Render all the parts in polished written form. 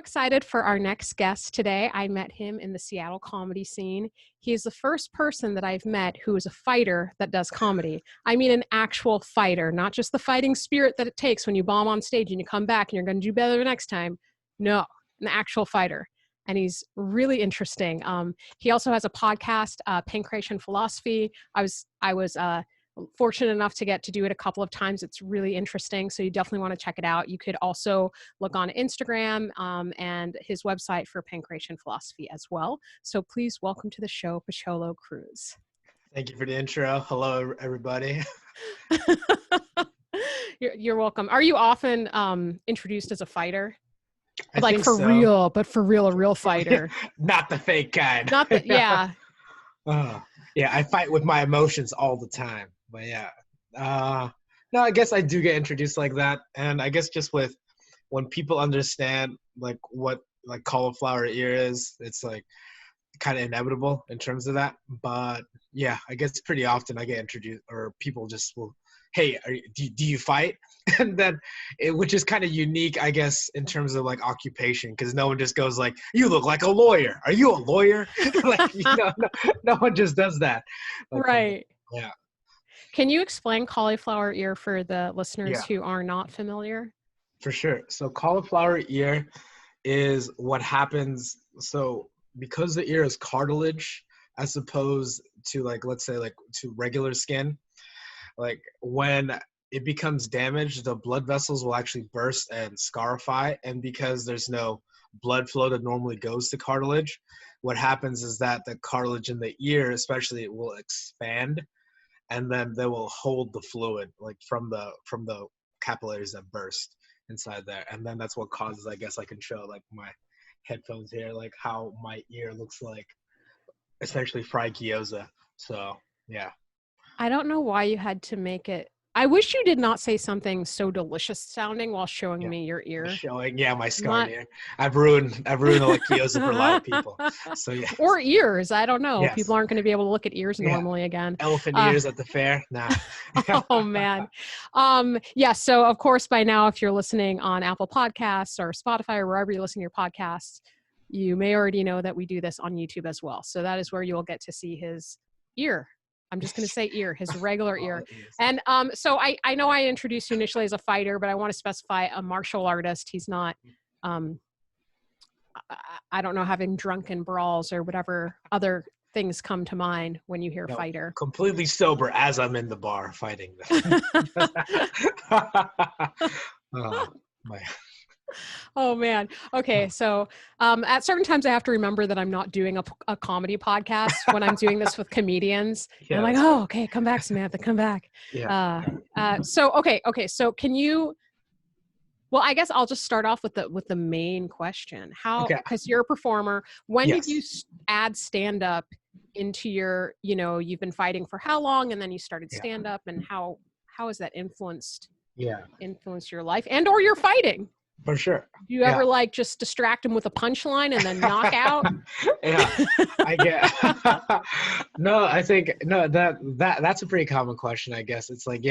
excited for our next guest today. I met him in the Seattle comedy scene. He is the first person that I've met who is a fighter that does comedy. I mean, an actual fighter, not just the fighting spirit that it takes when you bomb on stage and you come back and you're going to do better the next time. No, an actual fighter. And he's really interesting. He also has a podcast, Pancreation Philosophy. I was fortunate enough to get to do it a couple of times. It's really interesting. So you definitely want to check it out. You could also look on Instagram and his website for Pancreation Philosophy as well. So please welcome to the show, Pocholo Cruz. Thank you for the intro. Hello, everybody. You're welcome. Are you often introduced as a fighter? I think for so. real, but for real, a real fighter. Not the fake kind. Not the, yeah. Yeah, I fight with my emotions all the time. But yeah. No, I guess I do get introduced like that. And I guess just with when people understand like what like cauliflower ear is, it's like kind of inevitable in terms of that. But yeah, I guess pretty often I get introduced or people just will, hey, do you fight? And then which is kind of unique, I guess, in terms of like occupation, because no one just goes like, you look like a lawyer. Are you a lawyer? Like, no one just does that. Like, right. Yeah. Can you explain cauliflower ear for the listeners who are not familiar? For sure. So cauliflower ear is what happens. So because the ear is cartilage, as opposed to like, let's say like to regular skin, like when it becomes damaged, the blood vessels will actually burst and scarify. And because there's no blood flow that normally goes to cartilage, what happens is that the cartilage in the ear, especially, it will expand, and then they will hold the fluid like from the capillaries that burst inside there. And then that's what causes, I guess I can show like my headphones here, like how my ear looks like essentially fried gyoza. So yeah. I don't know why you had to make it. I wish you did not say something so delicious sounding while showing me your ear. Showing, my scarred ear. I've ruined the like gyoza for a lot of people. So yeah. Or ears. I don't know. Yes. People aren't going to be able to look at ears normally again. Elephant ears at the fair. Nah. Oh man. Yeah. So of course, by now, if you're listening on Apple Podcasts or Spotify or wherever you listen to your podcasts, you may already know that we do this on YouTube as well. So that is where you'll get to see his ear. I'm just going to say ear, his regular ear. And so I know I introduced you initially as a fighter, but I want to specify a martial artist. He's not, I don't know, having drunken brawls or whatever other things come to mind when you hear fighter. Completely sober as I'm in the bar fighting them. Oh man. Okay. So at certain times I have to remember that I'm not doing a comedy podcast when I'm doing this with comedians. Yeah, I'm like, oh, okay, come back, Samantha, come back. Yeah. Okay. So can you, well, I guess I'll just start off with the main question. How, because you're a performer, when did you add stand-up into your, you've been fighting for how long, and then you started stand-up, and how has that influenced your life and or your fighting? For sure. Do you ever like just distract them with a punchline and then knock out? Yeah, I get. No, I think that's a pretty common question. I guess it's like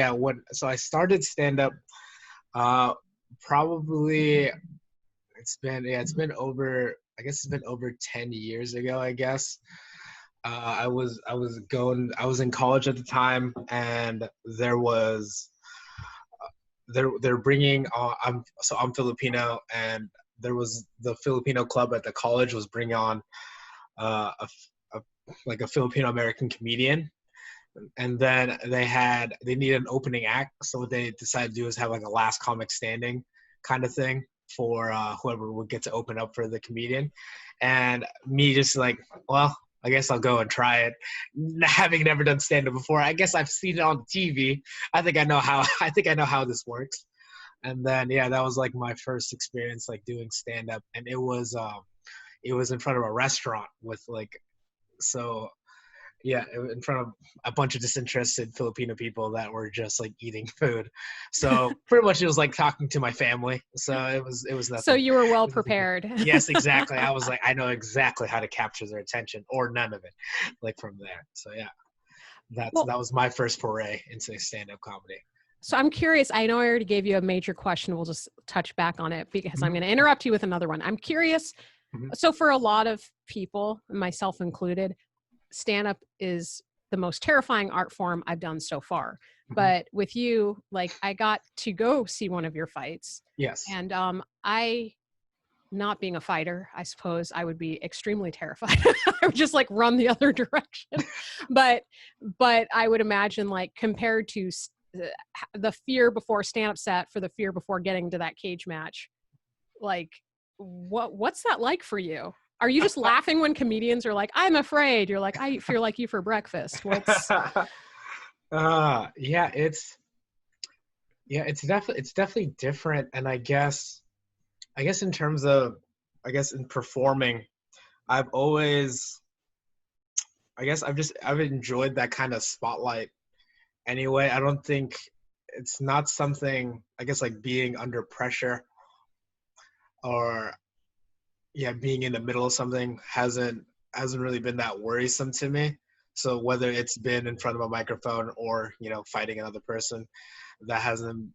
so I started stand up. Probably it's been over 10 years ago. I guess I was in college at the time, and they're bringing I'm Filipino, and there was the Filipino club at the college was bringing on a Filipino American comedian, and then they needed an opening act, so what they decided to do is have like a last comic standing kind of thing for whoever would get to open up for the comedian. And me just like, well, I guess I'll go and try it. Having never done stand-up before, I guess I've seen it on TV. I think I know how this works. And then that was like my first experience like doing stand-up, and it was in front of a restaurant with in front of a bunch of disinterested Filipino people that were just like eating food. So pretty much it was like talking to my family. So it was nothing. So you were well prepared. Yes, exactly. I was like, I know exactly how to capture their attention, or none of it, like from there. So that was my first foray into stand-up comedy. So I'm curious. I know I already gave you a major question. We'll just touch back on it because I'm Mhm. going to interrupt you with another one. I'm curious. Mhm. So for a lot of people, myself included, stand-up is the most terrifying art form I've done so far. Mhm. But with you, like I got to go see one of your fights, Yes. and I, not being a fighter, I suppose I would be extremely terrified. I would just like run the other direction. But I would imagine like compared to the fear before stand-up set for the fear before getting to that cage match, like what's that like for you? Are you just laughing when comedians are like, I'm afraid? You're like, I feel like you for breakfast. What's Yeah, it's definitely different. And I guess in terms of, I guess in performing, I've always, I've enjoyed that kind of spotlight anyway. I don't think it's not something, I guess, like being under pressure or, yeah, being in the middle of something hasn't really been that worrisome to me. So whether it's been in front of a microphone or, fighting another person, that hasn't,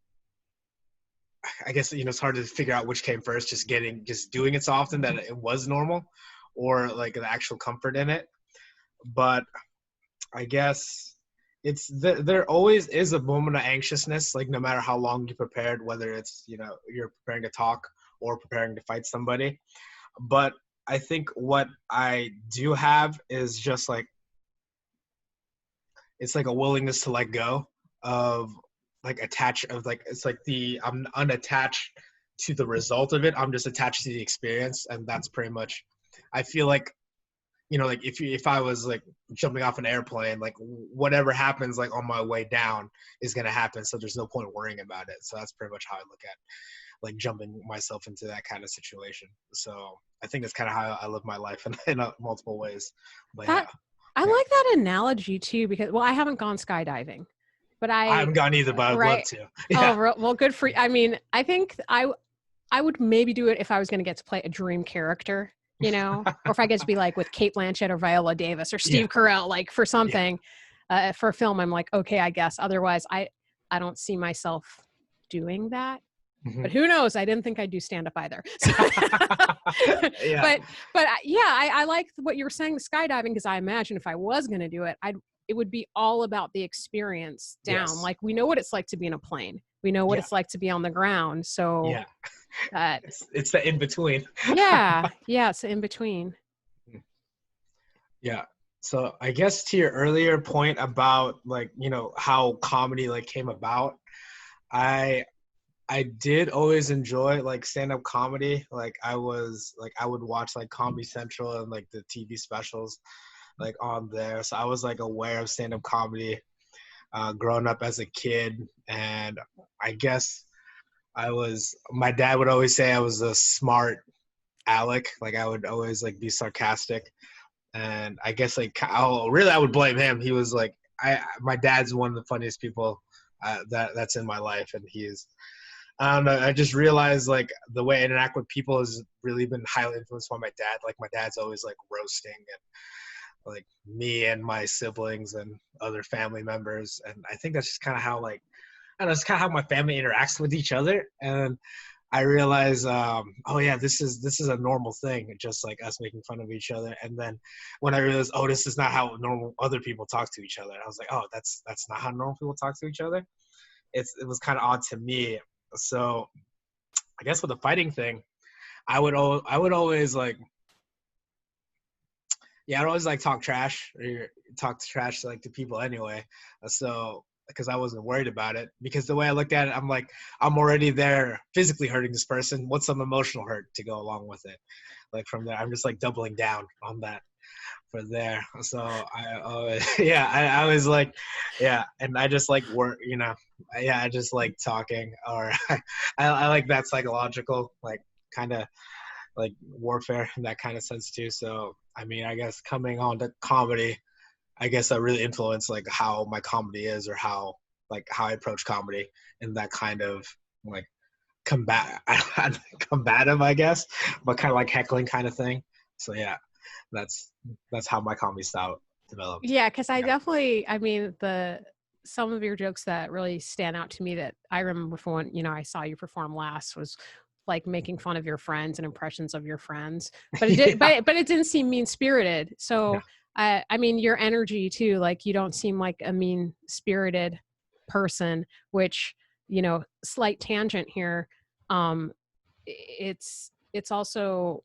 I guess, it's hard to figure out which came first, just doing it so often that it was normal, or like the actual comfort in it. But I guess there always is a moment of anxiousness, like no matter how long you prepared, whether it's, you're preparing to talk or preparing to fight somebody. But I think what I do have is just like, it's like a willingness to let go of, like, it's like I'm unattached to the result of it. I'm just attached to the experience, and that's pretty much, I feel like, like if I was like jumping off an airplane, like whatever happens like on my way down is gonna happen. So there's no point worrying about it. So that's pretty much how I look at like jumping myself into that kind of situation. So I think that's kind of how I live my life in multiple ways. But yeah, that? I yeah. like that analogy too, because well, I haven't gone skydiving, but I haven't gone either, but I'd love right. to. Oh, Yeah. well, good for you. I mean, I think I would maybe do it if I was going to get to play a dream character, or if I get to be like with Kate Blanchett or Viola Davis or Yeah. Steve Carell, like for Yeah. something, for a film, I'm like, okay, I guess. Otherwise, I don't see myself doing that. Mhm. But who knows? I didn't think I'd do stand up either. So, Yeah. but yeah, I like what you were saying, the skydiving, because I imagine if I was going to do it, it would be all about the experience down. Yes. Like we know what it's like to be in a plane. We know what Yeah. it's like to be on the ground. So Yeah. uh, It's the in between. yeah, it's in between. Yeah. So I guess to your earlier point about, like, how comedy like came about, I I did always enjoy like stand-up comedy. Like I would watch like Comedy Central and like the TV specials like on there. So I was like aware of stand-up comedy growing up as a kid. And I guess my dad would always say I was a smart aleck. Like I would always like be sarcastic. And I guess like, really I would blame him. He was like, my dad's one of the funniest people that's in my life. And I don't know. I just realized like the way I interact with people has really been highly influenced by my dad. Like my dad's always like roasting and like me and my siblings and other family members. And I think that's just kind of how, like, I don't know, it's kind of how my family interacts with each other. And I realized, oh yeah, this is a normal thing, just like us making fun of each other. And then when I realized, oh, this is not how normal other people talk to each other, I was like, oh, that's not how normal people talk to each other. It was kind of odd to me. So I guess with the fighting thing, I would always like, yeah, I'd always like talk trash or talk trash like to people anyway. So because I wasn't worried about it, because the way I looked at it, I'm like, I'm already there physically hurting this person. What's some emotional hurt to go along with it? Like from there, I'm just like doubling down on that for there. So I always, yeah, I was like, yeah, and I just like work, yeah, I just like talking, or I like that psychological, like kind of like warfare in that kind of sense too. So I mean, I guess coming on to comedy, I guess that really influenced like how my comedy is, or how I approach comedy in that kind of like combative, I guess, but kind of like heckling kind of thing. So yeah, that's how my comedy style developed. Yeah, because I Yeah. definitely, I mean, some of your jokes that really stand out to me that I remember from when, I saw you perform last was like making fun of your friends and impressions of your friends, but it did, Yeah. but it didn't seem mean spirited. Yeah. So I mean, your energy too, like you don't seem like a mean spirited person, which, slight tangent here. Um, it's also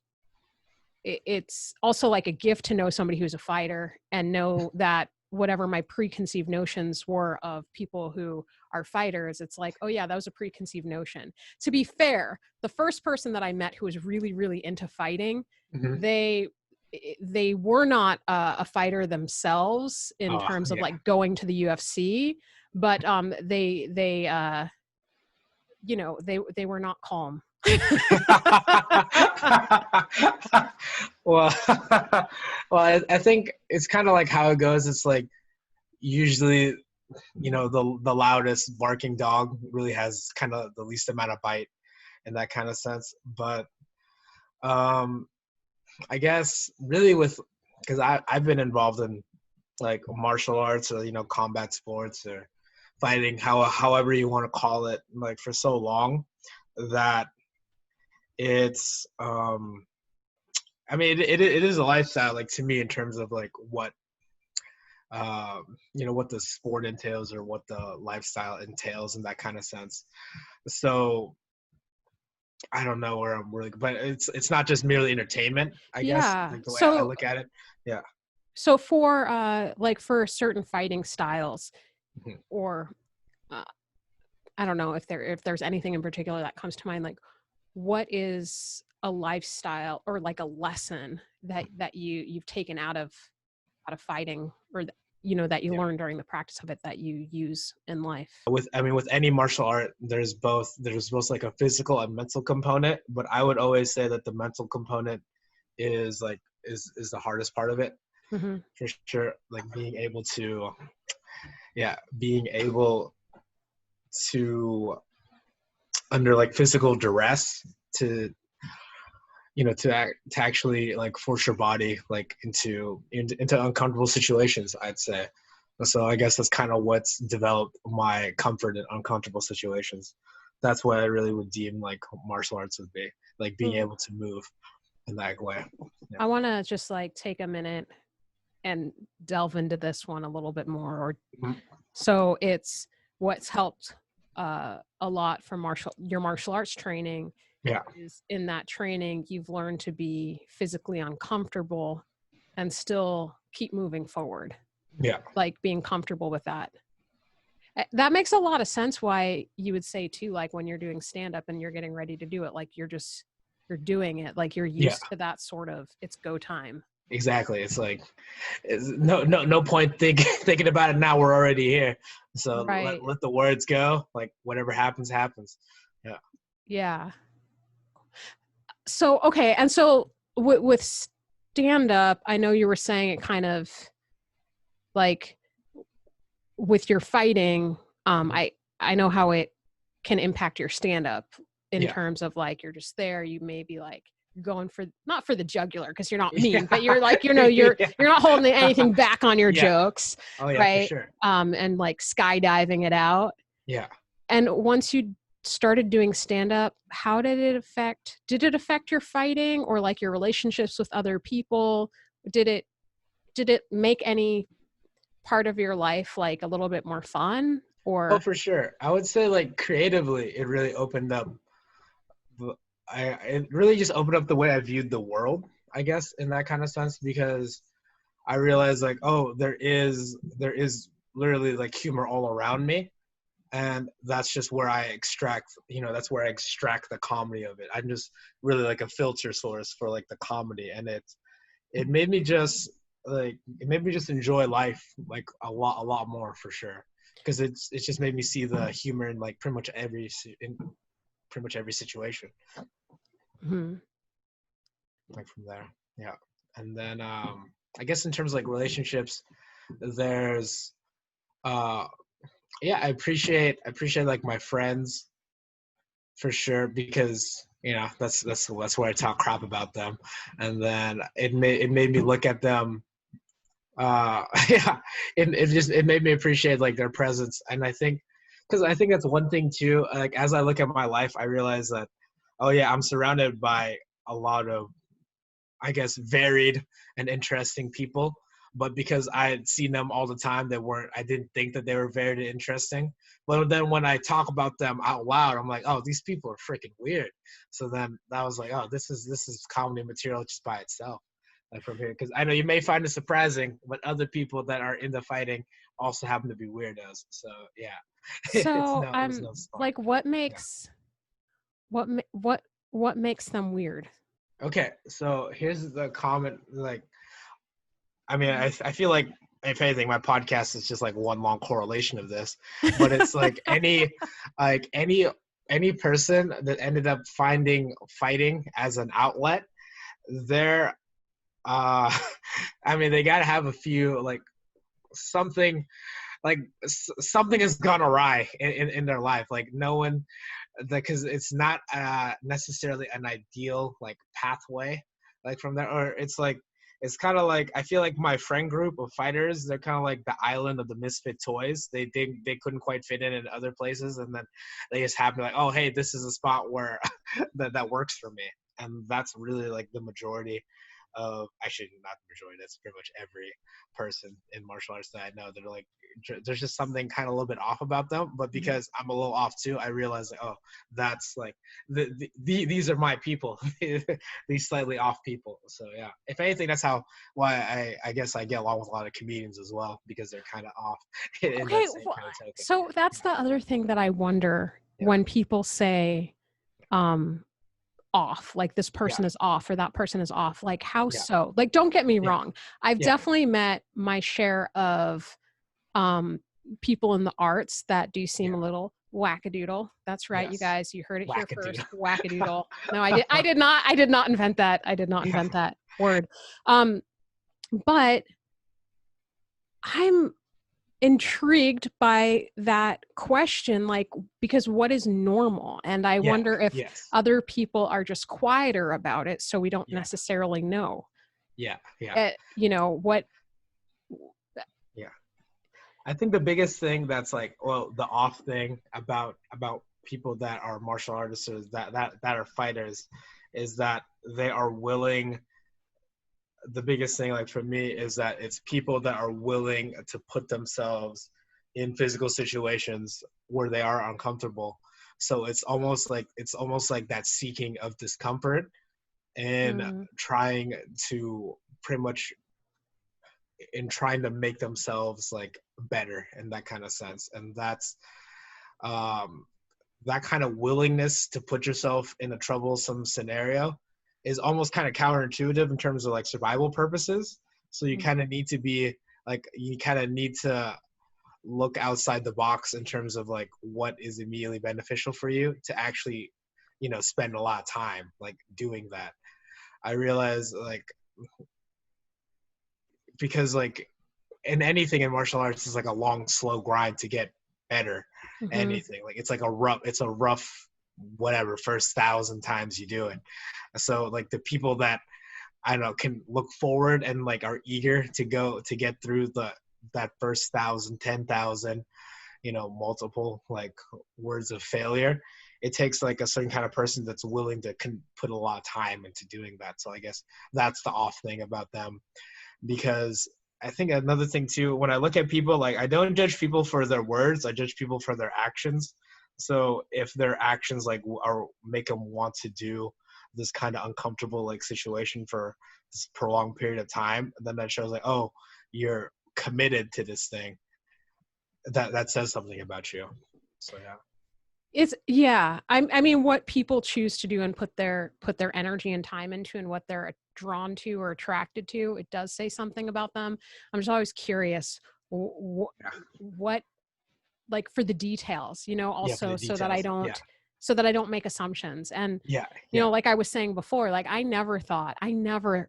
it's also like a gift to know somebody who's a fighter and know that whatever my preconceived notions were of people who are fighters, it's like, oh yeah, that was a preconceived notion. To be fair, the first person that I met who was really, really into fighting, Hmm. they were not a fighter themselves in Oh, terms of yeah. like going to the UFC, but they were not calm. Well, well, I think it's kind of like how it goes. It's like usually, the loudest barking dog really has kind of the least amount of bite in that kind of sense. But um, I guess really because I've been involved in like martial arts or combat sports or fighting, however you want to call it, like for so long that it's I mean it is a lifestyle, like to me, in terms of like what the sport entails or what the lifestyle entails in that kind of sense. So I don't know where I'm really, but it's not just merely entertainment, I guess, Yeah. like the way I So look at it. Yeah. for like for certain fighting styles, Mhm. or I don't know if there's anything in particular that comes to mind, like what is a lifestyle or like a lesson that you've taken out of fighting, or that you Yeah. learned during the practice of it that you use in life? With any martial art, there's both like a physical and mental component, but I would always say that the mental component is the hardest part of it, Hmm. for sure. Like being able to, under like physical duress, to to actually like force your body like into uncomfortable situations, I'd say. So I guess that's kind of what's developed my comfort in uncomfortable situations. That's what I really would deem like martial arts would be, like being able to move in that way. Yeah. I want to just like take a minute and delve into this one a little bit more. Or Mhm. so it's what's helped a lot from your martial arts training Yeah. is in that training you've learned to be physically uncomfortable and still keep moving forward, Yeah. like being comfortable with that. That makes a lot of sense why you would say too, like when you're doing stand up and you're getting ready to do it, like you're doing it, like you're Yeah. used to that sort of, it's go time. Exactly. It's like no point thinking about it now. We're already here. So let Right. let the words go. Like whatever happens, happens. Yeah. Yeah. So okay, and so with stand up, I know you were saying it kind of like with your fighting, Mhm. I know how it can impact your stand up in Yeah. terms of like you're just there, you may be like going for, not for the jugular because you're not mean, but Yeah. you're like, Yeah. you're not holding anything back on your Yeah. jokes, Oh yeah, for right? sure. And like skydiving it out. Yeah. And once you started doing stand up, how did it affect your fighting or like your relationships with other people? Did it make any part of your life like a little bit more fun Oh, or? for sure. I would say like creatively, it really opened up. It really just opened up the way I viewed the world, I guess, in that kind of sense, because I realized like, oh, there is literally like humor all around me, and that's just where that's where I extract the comedy of it. I'm just really like a filter source for like the comedy, and it made me just enjoy life like a lot more, for sure, because it's just made me see the humor in like pretty much every situation, Mhm. like from there. Yeah. And then I guess in terms of like relationships, there's uh yeah, I appreciate like my friends, for sure, because that's where I talk crap about them, and then it made me look at them Yeah, it made me appreciate like their presence. And I think, because I think that's one thing too, like as I look at my life, I realize that, oh yeah, I'm surrounded by a lot of, I guess, varied and interesting people. But because I had seen them all the time, I didn't think that they were varied and interesting. But then when I talk about them out loud, I'm like, oh, these people are freaking weird. So then that was like, oh, this is comedy material just by itself. Like from here, because I know you may find it surprising, but other people that are into fighting also happen to be weirdos. So yeah, So it was no smart. like what Yeah. makes what ma- what makes them weird? Okay, so here's the comment. Like, I mean, I feel like if anything, my podcast is just like one long correlation of this. But it's like any person that ended up finding fighting as an outlet, they're I mean, they gotta have a few like something something has gone awry in their life. Like no one, because it's not necessarily an ideal like pathway like from there, or it's kind of like I feel like my friend group of fighters, they're kind of like the island of the misfit toys. They couldn't quite fit in other places, and then they just happen to like, oh hey, this is a spot where that works for me. And that's really like the majority of, actually not the majority, that's pretty much every person in martial arts that I know that are like, there's just something kind of a little bit off about them. But because I'm a little off too, I realize like, oh, that's like these are my people. These slightly off people. So yeah, if anything, that's why I guess I get along with a lot of comedians as well, because they're kind of off in Okay, that same well, kind of token. so that's the other thing that I wonder Yeah, when people say um off, like this yeah, person is off or that person is off. Like how yeah, so? Like don't get me yeah, wrong. I've yeah, definitely met my share of um people in the arts that do seem yeah. a little wackadoodle. That's right, you Yes, guys, you heard it here wackadoodle. first. Wackadoodle. No, I did not invent that. I did not Yeah, invent that word. Um but I'm yeah, intrigued by that question, like, because what is normal? And I yeah, wonder if yes, other people are just quieter about it, so we don't yeah, necessarily know. yeah, yeah, What? yeah. I think the biggest thing that's like, well, the off thing about people that are martial artists or that are fighters is that they are willing. The biggest thing, like for me, is that it's people that are willing to put themselves in physical situations where they are uncomfortable. So it's almost like that seeking of discomfort and Mm, trying to pretty much in trying to make themselves like better in that kind of sense. And that's um that kind of willingness to put yourself in a troublesome scenario is almost kind of counterintuitive in terms of like survival purposes. So you kind of need to look outside the box in terms of like what is immediately beneficial for you to actually, spend a lot of time like doing that. I realize like, because like in anything in martial arts is like a long slow grind to get better. mhm. Anything like it's a rough whatever first 1,000 times you do it. So like the people that I don't know can look forward and like are eager to go to get through that first 1,000, 10,000, multiple like words of failure. It takes like a certain kind of person that's willing to put a lot of time into doing that. So I guess that's the off thing about them. Because I think another thing too, when I look at people, like I don't judge people for their words, I judge people for their actions. So if their actions like are make them want to do this kind of uncomfortable like situation for this prolonged period of time, then that shows like, oh, you're committed to this thing. That says something about you. So yeah. It's yeah. I mean, what people choose to do and put their energy and time into, and what they're drawn to or attracted to, it does say something about them. I'm just always curious, Yeah. what, like, for the details, Yeah, for also the details. Yeah. so that I don't make assumptions. And, Yeah. Yeah. like I was saying before, like I never,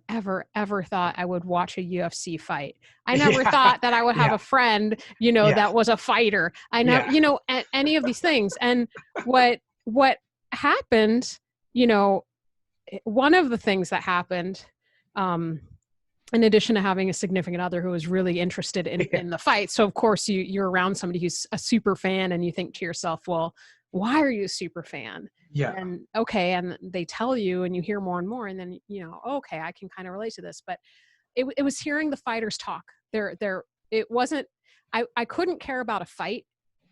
ever, ever thought I would watch a UFC fight. I never Yeah. thought that I would have Yeah. a friend, Yeah. that was a fighter. I never, Yeah. any of these things. And what happened, you know, one of the things that happened, um, in addition to having a significant other who is really interested in the fight. So of course you're around somebody who's a super fan and you think to yourself, well, why are you a super fan? Yeah. And okay. And they tell you and you hear more and more, and then, okay, I can kind of relate to this, but it was hearing the fighters talk. It wasn't, I couldn't care about a fight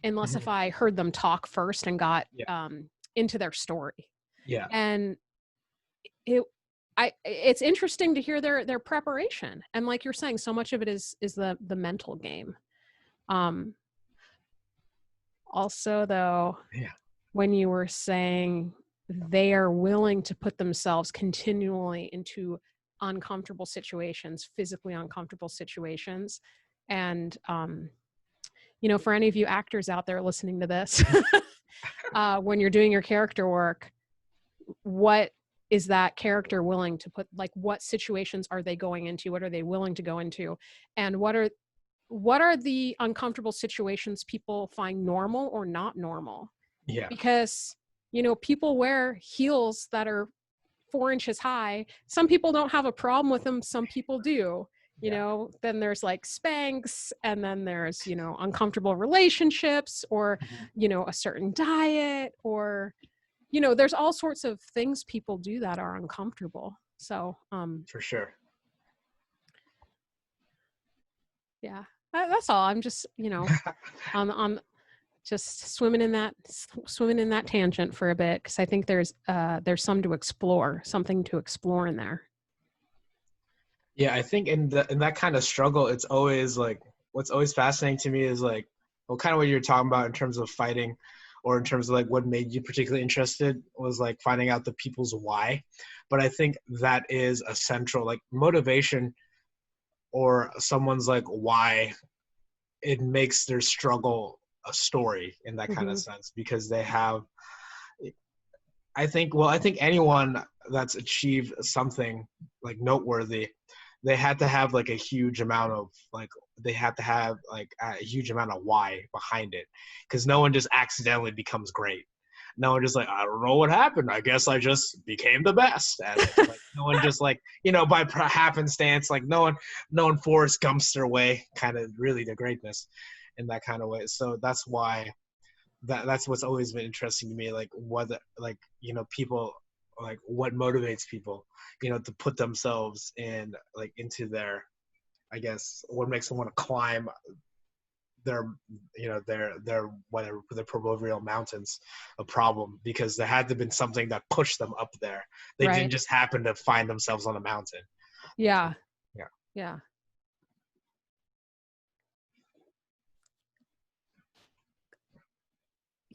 unless if I heard them talk first and got into their story. Yeah. And it's interesting to hear their preparation. And like you're saying, so much of it is the mental game. Also though, when you were saying they are willing to put themselves continually into uncomfortable situations, physically uncomfortable situations. And, for any of you actors out there listening to this, when you're doing your character work, what is that character willing to put, like, what situations are they going into? What are they willing to go into? And what are the uncomfortable situations people find normal or not normal? Yeah. Because, people wear heels that are 4 inches high. Some people don't have a problem with them. Some people do, then there's like Spanx, and then there's, uncomfortable relationships, or, a certain diet, or, there's all sorts of things people do that are uncomfortable. So, for sure. Yeah, that's all. I'm just, on just swimming in that tangent for a bit, because I think there's something to explore in there. Yeah, I think in that kind of struggle, it's always like, what's always fascinating to me is like, well, kind of what you're talking about in terms of fighting, or in terms of like what made you particularly interested, was like finding out the people's why. But I think that is a central, like, motivation, or someone's like why, it makes their struggle a story in that kind of sense, because they have, I think anyone that's achieved something like noteworthy, they had to have like a huge amount of a huge amount of why behind it, because no one just accidentally becomes great. No one just like, I don't know what happened, I guess I just became the best at it. Like, no one just like, by happenstance, like no one Forrest Gumps their way kind of really to greatness in that kind of way. So that's why that's what's always been interesting to me, like whether, like, people, like what motivates people, to put themselves in, like, into their, I guess, what makes them want to climb their whatever, their proverbial mountains of problem, because there had to have been something that pushed them up there. They didn't just happen to find themselves on a mountain. Yeah.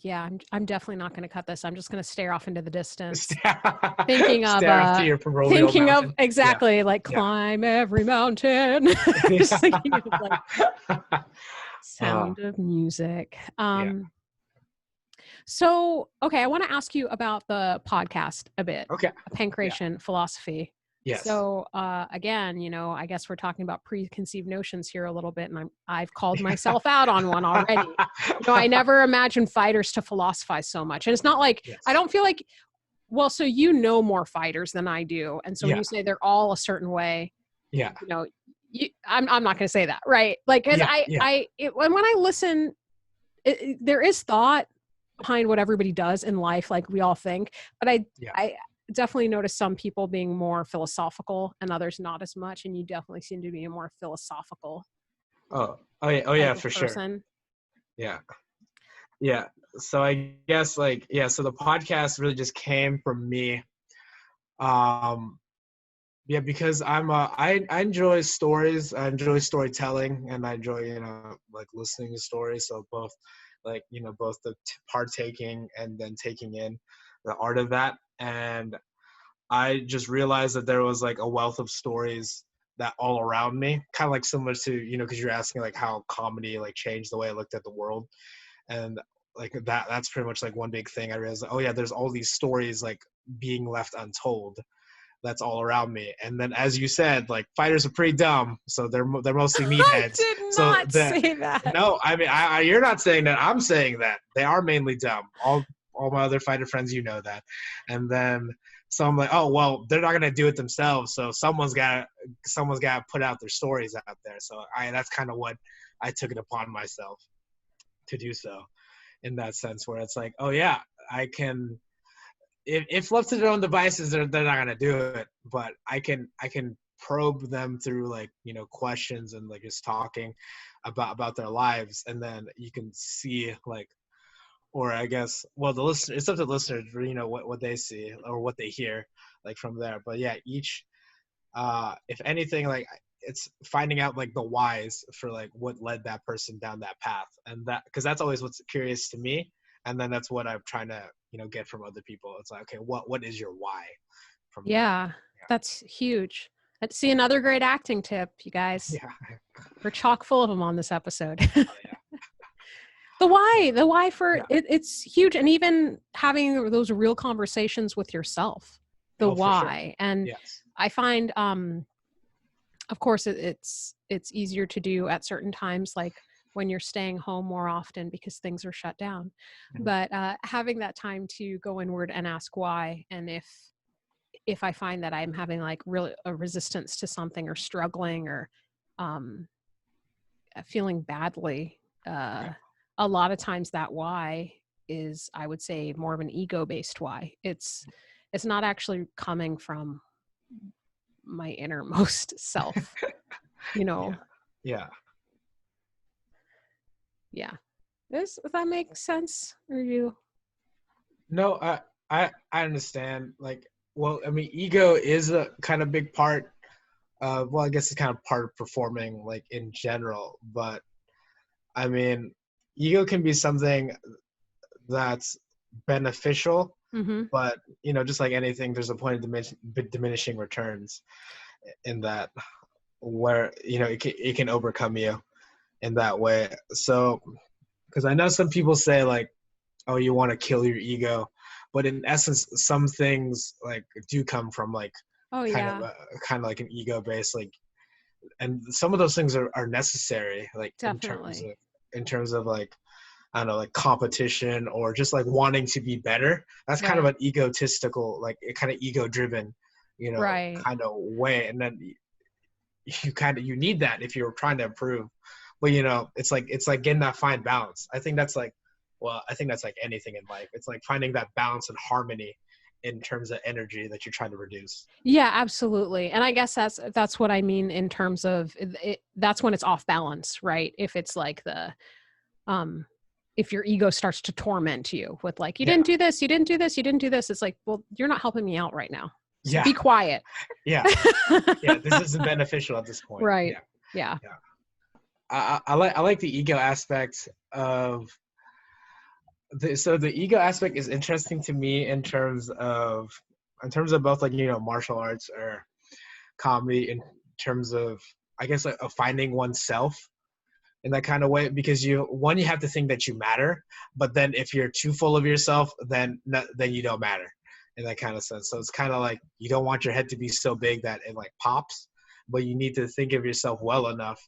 Yeah, I'm definitely not going to cut this. I'm just going to stare off into the distance, thinking of exactly, like climb every mountain. Just thinking of like Sound of Music. So, okay, I want to ask you about the podcast a bit. Okay. Pancreation Philosophy. Yes. So again, I guess we're talking about preconceived notions here a little bit, and I've called myself out on one already. I never imagined fighters to philosophize so much. And it's not like, I don't feel like, well, so more fighters than I do. And so when you say they're all a certain way, I'm not going to say that, right? Like, because when I listen, there is thought behind what everybody does in life, like we all think, but I definitely notice some people being more philosophical and others not as much, and you definitely seem to be a more philosophical for person. Sure. Yeah. So I guess so the podcast really just came from me, because I enjoy stories, I enjoy storytelling, and I enjoy like listening to stories. So both both the partaking and then taking in the art of that. And I just realized that there was like a wealth of stories that all around me, kind of like similar to, because you're asking like how comedy like changed the way I looked at the world. And like that's pretty much like one big thing. I realized, there's all these stories like being left untold that's all around me. And then, as you said, like fighters are pretty dumb, so they're mostly meatheads. I did not say that. No, I mean, you're not saying that. I'm saying that they are mainly dumb. All my other fighter friends, that. And then So I'm like, oh well, they're not gonna do it themselves, so someone's got to put out their stories out there. So that's kind of what I took it upon myself to do so, in that sense, where it's like, oh yeah, I can. If left to their own devices, they're not gonna do it. But I can probe them through, like, questions and like just talking about their lives, and then you can see, like, or I guess, well, the listener, it's up to the listeners, what they see or what they hear, like, from there. But yeah, each, if anything, like, it's finding out, like, the whys for, like, what led that person down that path, and that, because that's always what's curious to me, and then that's what I'm trying to, get from other people. It's like, okay, what is your why from there? Yeah, that's huge. Let's see another great acting tip, you guys. Yeah. We're chock full of them on this episode. Oh, yeah. The why for it, it's huge. And even having those real conversations with yourself, the why. Sure. And yes. I find, of course, it's easier to do at certain times, like when you're staying home more often because things are shut down. Mm-hmm. But having that time to go inward and ask why, and if I find that I'm having, like, really a resistance to something, or struggling, or feeling badly, a lot of times that why is, I would say, more of an ego-based why. It's not actually coming from my innermost self, Yeah. Does that make sense? Or you? No, I understand. Like, well, I mean, ego is a kind of big part of, well, I guess it's kind of part of performing, like, in general. But I mean, ego can be something that's beneficial, Mm-hmm. but, just like anything, there's a point of diminishing returns in that, where, it can overcome you in that way. So, because I know some people say, like, oh, you want to kill your ego, but in essence, some things, like, do come from, like, kind of like an ego base, like, and some of those things are necessary, like, Definitely. in terms of like, I don't know, like, competition, or just like wanting to be better. That's kind of Right. an egotistical, like, kind of ego driven, Right. kind of way. And then you need that if you're trying to improve. But it's like getting that fine balance. I think that's like anything in life. It's like finding that balance and harmony in terms of energy that you're trying to reduce. Yeah, absolutely. And I guess that's what I mean in terms of it, that's when it's off balance, right? If it's like if your ego starts to torment you with, like, you didn't do this, you didn't do this, you didn't do this. It's like, well, you're not helping me out right now. So be quiet. Yeah. This isn't beneficial at this point. Right. Yeah. I like the ego aspect of the ego aspect is interesting to me in terms of both, like, martial arts or comedy, in terms of, I guess, like, of finding oneself in that kind of way, because you have to think that you matter, but then if you're too full of yourself, then you don't matter in that kind of sense. So it's kind of like, you don't want your head to be so big that it, like, pops, but you need to think of yourself well enough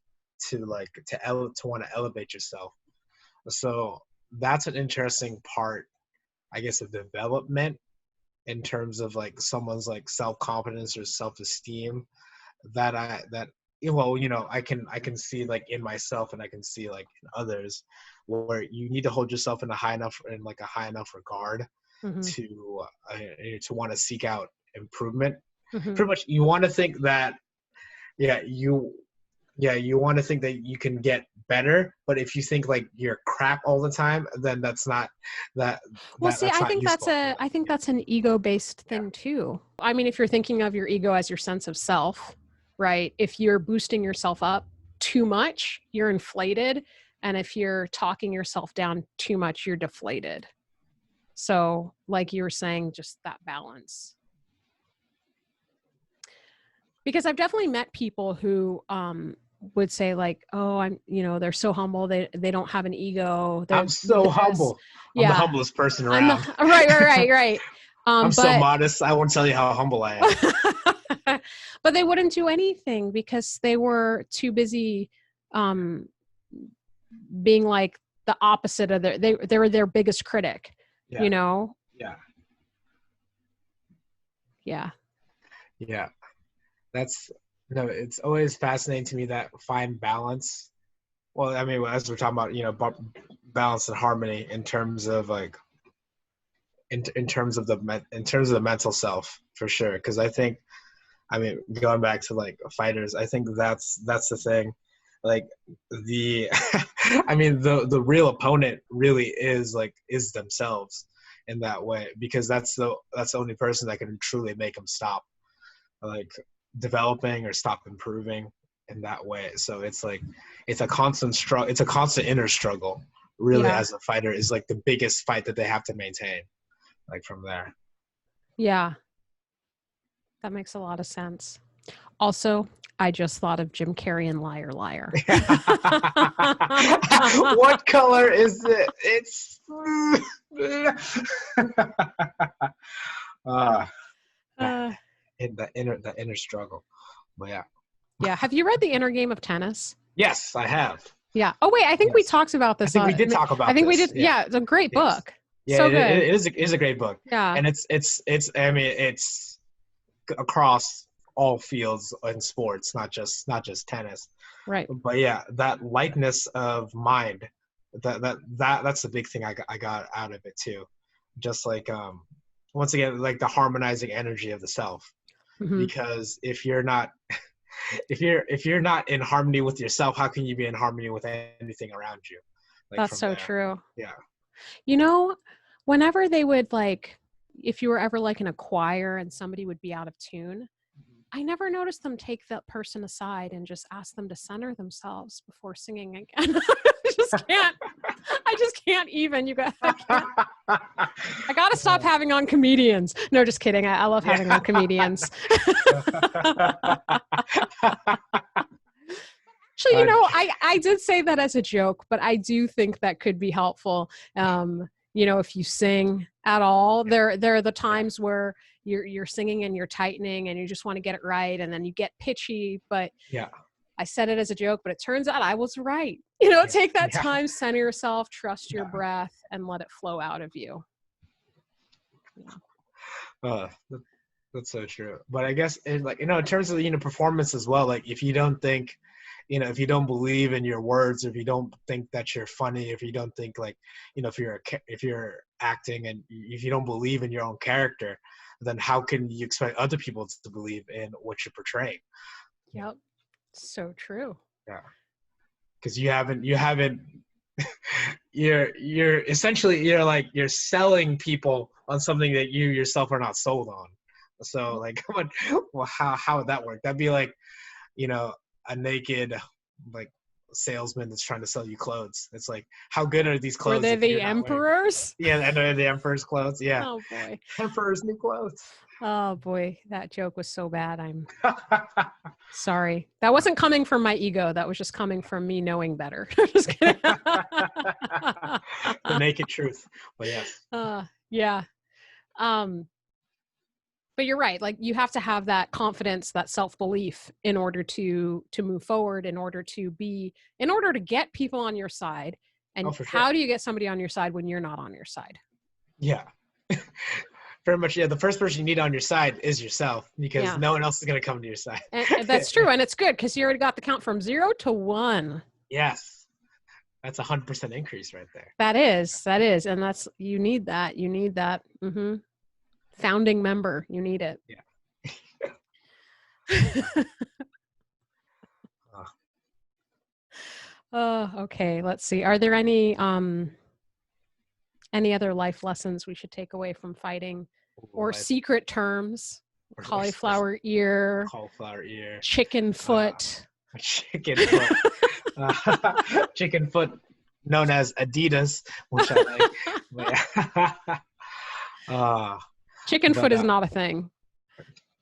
to, like, to want to elevate yourself. So that's an interesting part, I guess, of development in terms of, like, someone's, like, self-confidence or self-esteem that I can see, like, in myself, and I can see, like, in others, where you need to hold yourself in a high enough regard, mm-hmm. to want to seek out improvement. Mm-hmm. Pretty much, you want to think that, you want to think that you can get better, but if you think, like, you're crap all the time, then that's not that. Well, see, I think that's an ego-based thing too. I mean, if you're thinking of your ego as your sense of self, right? If you're boosting yourself up too much, you're inflated, and if you're talking yourself down too much, you're deflated. So, like you were saying, just that balance. Because I've definitely met people who would say, like, oh, I'm, they're so humble. They don't have an ego. I'm so humble. I'm the humblest person around. Right. I'm so modest. I won't tell you how humble I am. But they wouldn't do anything because they were too busy being, like, the opposite of they were their biggest critic, Yeah. Yeah. Yeah. Yeah. That's no. It's always fascinating to me that fine balance. Well, I mean, as we're talking about, balance and harmony in terms of like in terms of the mental self for sure. Because I think, I mean, going back to like fighters, I think that's the thing. Like the, I mean, the real opponent really is themselves in that way, because that's the only person that can truly make them stop like developing or stop improving in that way. So it's like it's a constant struggle. It's a constant inner struggle. Really, Yeah. as a fighter, is like the biggest fight that they have to maintain. Like from there. Yeah. That makes a lot of sense. Also, I just thought of Jim Carrey in Liar Liar. What color is it? It's the inner struggle. But yeah. Yeah. Have you read The Inner Game of Tennis? Yes, I have. Yeah. Oh wait, I think we talked about this. I think we did talk about. I think this. we did. Yeah, it's a great book. Yeah, so good. It is a great book. Yeah. And it's. I mean, it's across all fields in sports, not just tennis. Right. But yeah, that lightness of mind, that's the big thing I got out of it too. Just like once again, like the harmonizing energy of the self. Mm-hmm. Because if you're not in harmony with yourself, how can you be in harmony with anything around you? Like, that's so true. Yeah. You know, whenever they would like, if you were ever like in a choir and somebody would be out of tune, I never noticed them take that person aside and just ask them to center themselves before singing again. I just can't even. You guys, I gotta stop having on comedians. No, just kidding. I love having on comedians. Actually, I did say that as a joke, but I do think that could be helpful. If you sing at all, there are the times where you're singing and you're tightening and you just want to get it right, and then you get pitchy. But yeah, I said it as a joke, but it turns out I was right. Take that time, center yourself, trust your breath, and let it flow out of you. That's so true. But I guess in terms of performance as well, like if you don't think, if you don't believe in your words, if you don't think that you're funny, if you don't think like, if you're acting and if you don't believe in your own character, then how can you expect other people to believe in what you're portraying? Yep. So true. Yeah. Because you haven't you're essentially you're selling people on something that you yourself are not sold on. So like how would that work? That'd be like, a naked like salesman that's trying to sell you clothes. It's like, how good are these clothes? Were they the emperors? Yeah, and they're the emperor's clothes. Yeah. Oh boy. Emperor's new clothes. Oh boy, that joke was so bad. I'm sorry. That wasn't coming from my ego. That was just coming from me knowing better. Just kidding. The naked truth. But yes. Yeah. But you're right. Like you have to have that confidence, that self-belief in order to move forward, in order to get people on your side. And how do you get somebody on your side when you're not on your side? Yeah. Very much. Yeah. The first person you need on your side is yourself, because no one else is going to come to your side. And that's true. And it's good because you already got the count from 0 to 1. Yes. That's 100% increase right there. That is. And you need that. Mm-hmm. Founding member, you need it. Yeah. Okay. Let's see. Are there any other life lessons we should take away from fighting, or secret terms? Cauliflower ear. Chicken foot. Chicken foot, known as Adidas, which I like. Chicken foot is not a thing.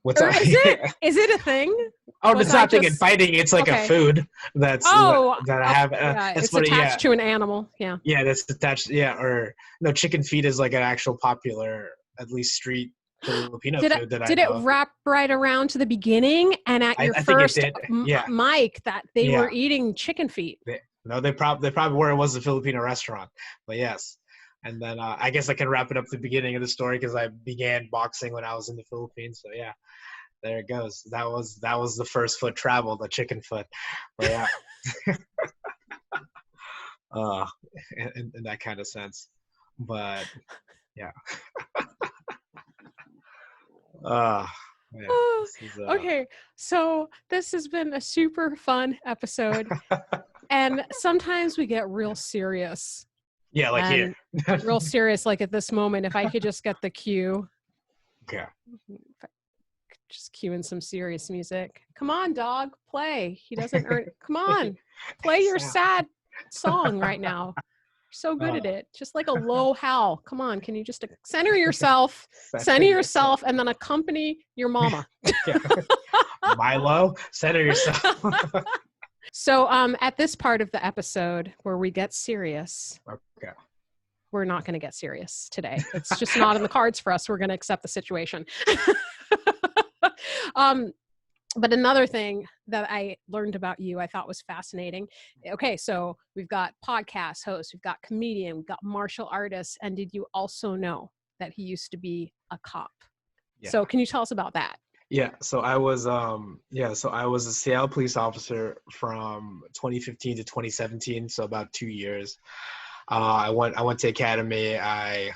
What's up? Is it a thing? Oh, it's not thing in fighting. It's like a food that I have. It's attached to an animal. Yeah. Yeah, that's attached. Yeah, or no, chicken feet is like an actual popular, at least street Filipino food that I know. Did it wrap right around to the beginning and at your first mic that they were eating chicken feet? No, they probably were. It was a Filipino restaurant, but yes. And then I guess I can wrap it up at the beginning of the story because I began boxing when I was in the Philippines. So yeah, there it goes. That was the first foot travel, the chicken foot. But yeah, uh, in that kind of sense. But yeah, uh, yeah. Oh, This is okay, so this has been a super fun episode, and sometimes we get real serious. yeah, like here. And real serious, like at this moment, if I could just get the cue. Okay. Just cue in some serious music. Come on, dog, play. He doesn't earn. Come on, play your sad song right now. You're so good at it. Just like a low howl. Come on, can you just center yourself? Center yourself, and then accompany your mama. Yeah. Milo, center yourself. So, at this part of the episode where we get serious, Okay. we're not going to get serious today. It's just not in the cards for us. We're going to accept the situation. But another thing that I learned about you, I thought was fascinating. Okay, so we've got podcast host, we've got comedian, we've got martial artist, and did you also know that he used to be a cop? Yeah. So can you tell us about that? Yeah, so I was a Seattle police officer from 2015 to 2017, so about 2 years. I went to academy. I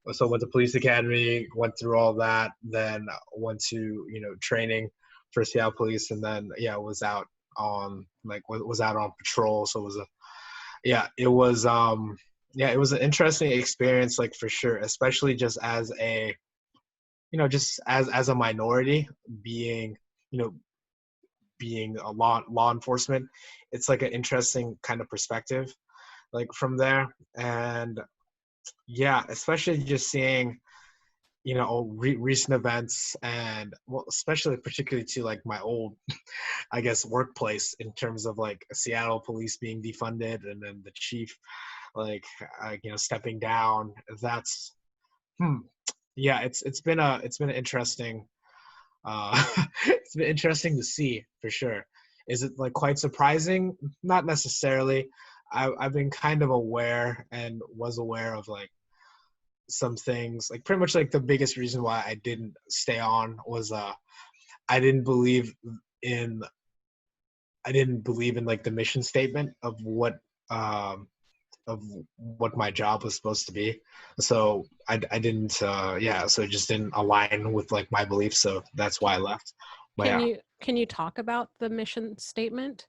went to police academy, went through all that, then went to training for Seattle police, and then was out on patrol. So it was an interesting experience, like for sure, especially just as a as a minority being a law enforcement. It's like an interesting kind of perspective, like from there. And yeah, especially just seeing recent events, and especially particularly to like my old I guess workplace, in terms of like Seattle police being defunded, and then the chief stepping down. That's it's been an interesting it's been interesting to see, for sure. Is it like quite surprising? Not necessarily. I've been kind of aware, and was aware of like some things. Like pretty much like the biggest reason why I didn't stay on was I didn't believe in like the mission statement of what my job was supposed to be. So I didn't so it just didn't align with like my beliefs, so that's why I left. But, can you talk about the mission statement?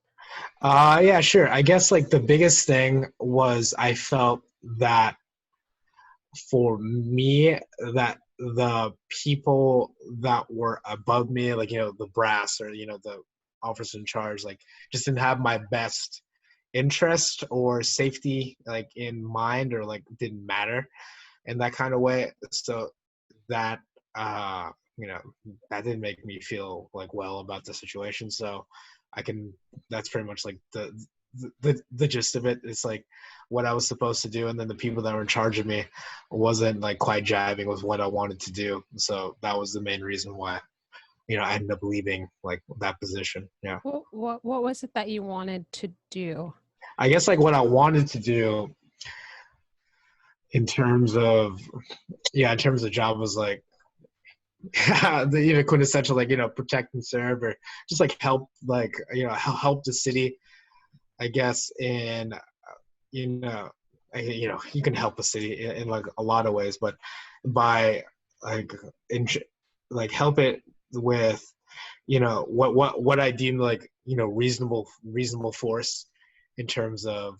Yeah, sure. I guess like the biggest thing was I felt that for me, that the people that were above me, like the brass, or the officers in charge, like just didn't have my best interest or safety like in mind, or like didn't matter in that kind of way. So that that didn't make me feel like well about the situation. So that's pretty much like the gist of it. It's like what I was supposed to do, and then the people that were in charge of me wasn't like quite jiving with what I wanted to do. So that was the main reason why I ended up leaving like that position. Yeah. What was it that you wanted to do? I guess like what I wanted to do in terms of job was like the quintessential like protect and serve, or just like help, like help the city, I guess. In you can help a city in like a lot of ways, but by help it with what I deem like reasonable force, in terms of,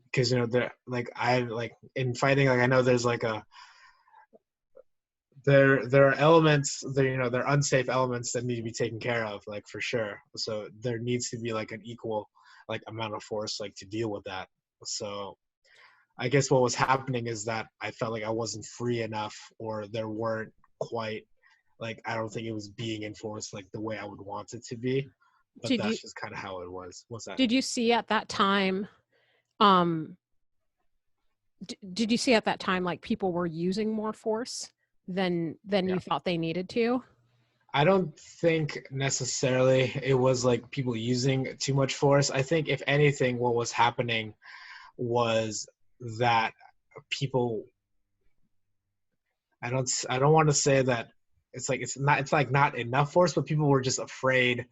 because there like I like in fighting, like I know there's like there are elements there, there are unsafe elements that need to be taken care of, like for sure. So there needs to be like an equal like amount of force like to deal with that. So I guess what was happening is that I felt like I wasn't free enough, or there weren't quite like, I don't think it was being enforced like the way I would want it to be. But that's just kind of how it was. What's that? Did you see at that time did you see at that time like people were using more force than you thought they needed to? I don't think necessarily it was like people using too much force. I think if anything, what was happening was that people, I don't want to say that it's like not enough force, but people were just afraid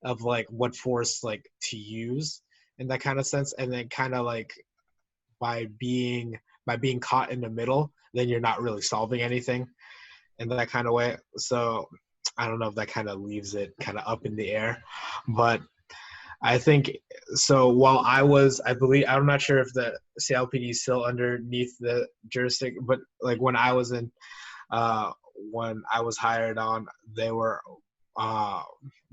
of like what force like to use in that kind of sense. And then kind of like by being caught in the middle, then you're not really solving anything in that kind of way. So I don't know if that kind of leaves it kind of up in the air, but I think so. While I believe, I'm not sure if the CLPD is still underneath the jurisdiction, but like when I was hired on,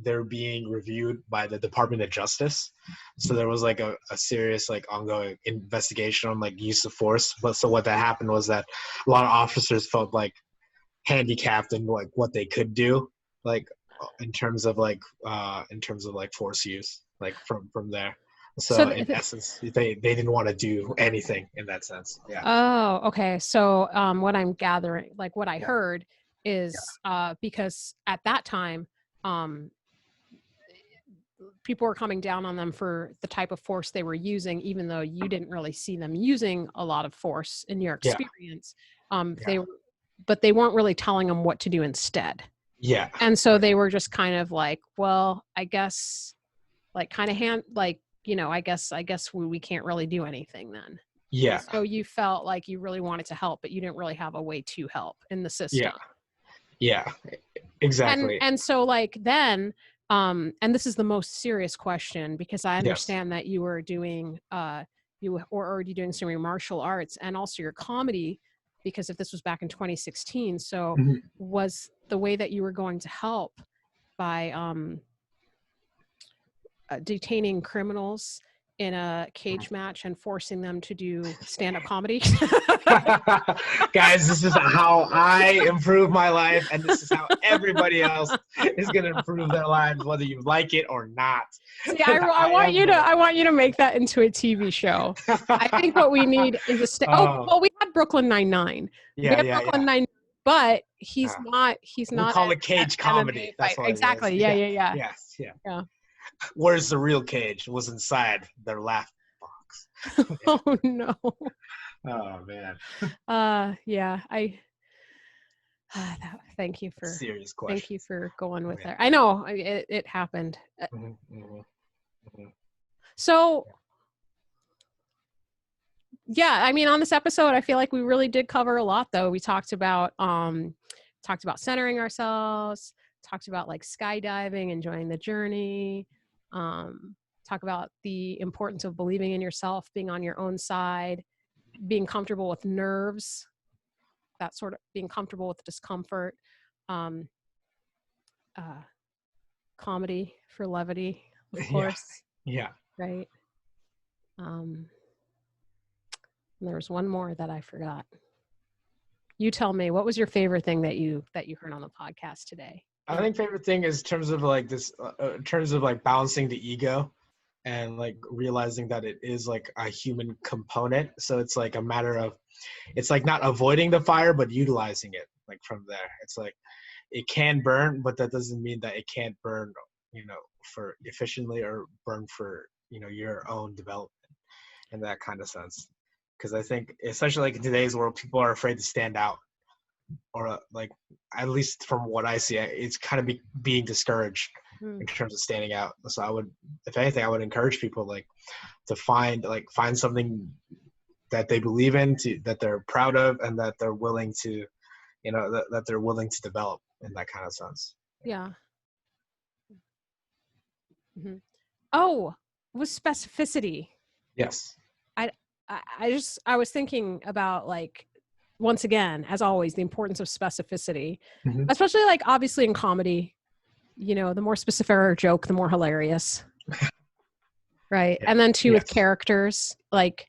they're being reviewed by the Department of Justice. So there was like a serious like ongoing investigation on like use of force. But so what that happened was that a lot of officers felt like handicapped in like what they could do, like in terms of like force use, like from there. So So, in essence, they didn't want to do anything in that sense. Yeah. oh, okay. So, what I'm gathering, like what I heard is, because at that time, um, people were coming down on them for the type of force they were using, even though you didn't really see them using a lot of force in your Yeah. experience. But they weren't really telling them what to do instead. Yeah. And so they were just kind of like, well, I guess, like kind of I guess we can't really do anything then. Yeah. And so you felt like you really wanted to help, but you didn't really have a way to help in the system. Yeah. Exactly. And so like then, and this is the most serious question, because I understand that you were doing, you were already doing some of your martial arts and also your comedy, because if this was back in 2016, so was the way that you were going to help by detaining criminals in a cage match and forcing them to do stand-up comedy? Guys, this is how I improve my life, and this is how everybody else is going to improve their lives, whether you like it or not. See, I want you to make that into a TV show. I think what we need is well, we had Brooklyn Nine-Nine. Nine, but he's not. We call it cage comedy. That's what exactly. It is. Yeah. Yes. Yeah. Where's the real cage? It was inside their laugh box. Oh no. Oh man. Yeah. Thank you for serious question. Thank you for going with that. I know it happened. So yeah, I mean, on this episode, I feel like we really did cover a lot, though. We talked about centering ourselves, talked about like skydiving, enjoying the journey, talk about the importance of believing in yourself, being on your own side, being comfortable with nerves, that sort of being comfortable with discomfort, comedy for levity, of course. Yeah. Right. There was one more that I forgot. You tell me, what was your favorite thing that you heard on the podcast today? I think favorite thing is in terms of like balancing the ego and like realizing that it is like a human component. So it's like a matter of, it's like not avoiding the fire, but utilizing it like from there. It's like it can burn, but that doesn't mean that it can't burn, for efficiently or burn for, your own development in that kind of sense. Because I think, especially like in today's world, people are afraid to stand out, or like, at least from what I see, it's kind of being discouraged in terms of standing out. So I would, if anything, I would encourage people like to find something that they believe in, that they're proud of, and that they're willing to, that they're willing to develop in that kind of sense. Yeah. Mm-hmm. Oh, with specificity. Yes. I was thinking about, like, once again, as always, the importance of specificity, especially like obviously in comedy, the more specific a joke, the more hilarious. Right. Yeah. And then too, with characters, like,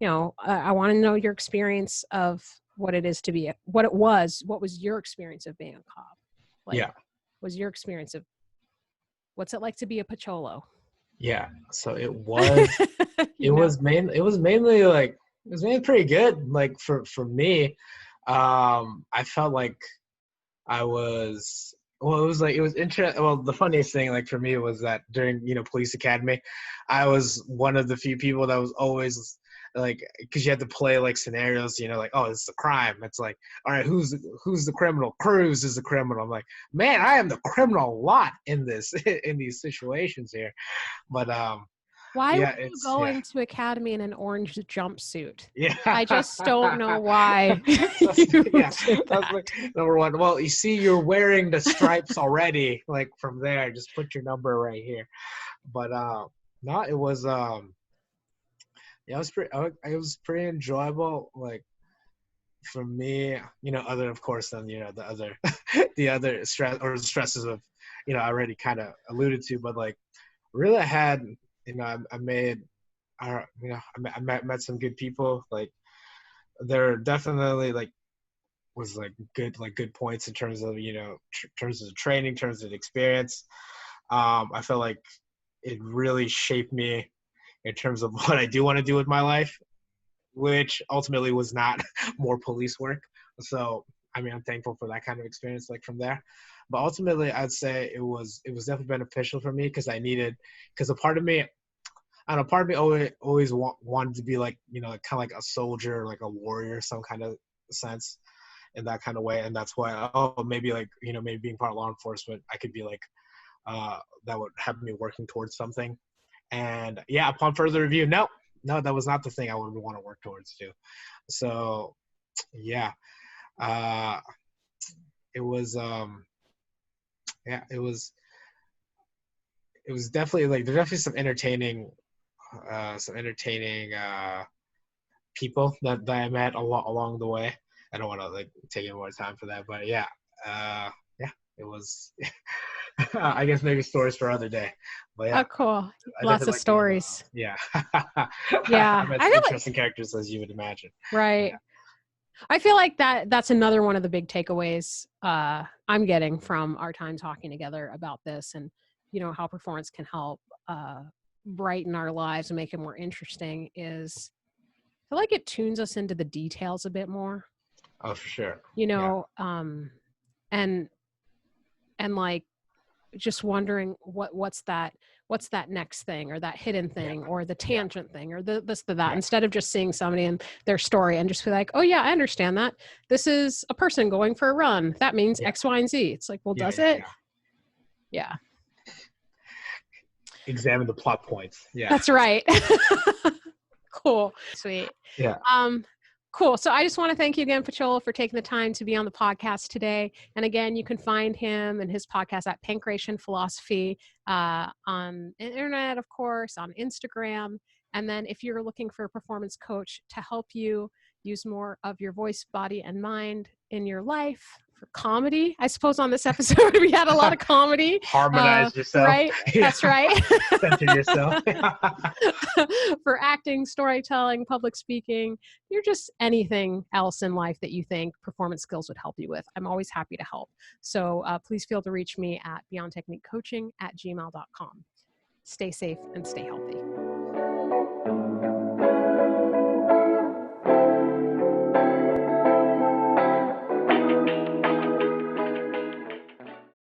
I want to know your experience of what it is to be, what was your experience of being a cop? Like, was your experience of, what's it like to be a Pocholo? Yeah. So it was, it was mainly pretty good. Like for me, I felt like I was, it was interesting. Well, the funniest thing, like for me, was that during, police academy, I was one of the few people that was always like, because you had to play like scenarios, you know, like, oh, it's a crime. It's like, all right, who's the criminal? Cruz is the criminal. I'm like, man, I am the criminal a lot in this in these situations here. But Why would yeah, you it's go yeah. into academy in an orange jumpsuit? Yeah. I just don't know why you Yeah. did That's that. like number one. Well, you see, you're wearing the stripes already. Like from there, just put your number right here. But no, it was yeah, it was pretty enjoyable. Like for me, you know, other of course than you know the other the other stress or the stresses of I already kind of alluded to, but like really I had I made I met some good people. Like there are definitely was good points in terms of terms of training, terms of experience. I felt like it really shaped me in terms of what I do want to do with my life, which ultimately was not more police work. So I mean, I'm thankful for that kind of experience, like from there. But ultimately, I'd say it was definitely beneficial for me because because a part of me, I don't know, part of me always wanted to be like kind of like a soldier, like a warrior, some kind of sense in that kind of way. And that's why, maybe like maybe being part of law enforcement, I could be like that would have me working towards something. And yeah, upon further review, no, that was not the thing I would want to work towards too. So yeah, uh, it was yeah, it was definitely like there's definitely some entertaining people that I met along the way. I don't want to like take any more time for that, but yeah, yeah, it was. I guess maybe stories for other day, but Oh, yeah, cool. I Lots definitely of like being stories. yeah. I Yeah. met I some feel like, interesting characters as you would imagine. right. Yeah, I feel like that's another one of the big takeaways I'm getting from our time talking together about this and, how performance can help brighten our lives and make it more interesting is I feel like it tunes us into the details a bit more, oh for sure. you Yeah, know, um, and, and like, just wondering what's that next thing or that hidden yeah, thing or the yeah, tangent thing or the that yeah, instead of just seeing somebody and their story and just be like, oh yeah, I understand that this is a person going for a run, that means yeah, X, Y, and Z. It's like, well, yeah, does yeah, it? yeah. Yeah, Examine the plot points. Yeah, that's right. Cool, sweet. yeah. um Cool. So I just want to thank you again, Pocholo, for taking the time to be on the podcast today. And again, you can find him and his podcast at Pancreation Philosophy on the internet, of course, on Instagram. And then if you're looking for a performance coach to help you use more of your voice, body, and mind in your life for comedy, I suppose on this episode we had a lot of comedy. Harmonize yourself. Right? Yeah, That's right. center yourself. For acting, storytelling, public speaking, you're just anything else in life that you think performance skills would help you with. I'm always happy to help. So please feel to reach me at beyondtechniquecoaching@gmail.com. Stay safe and stay healthy.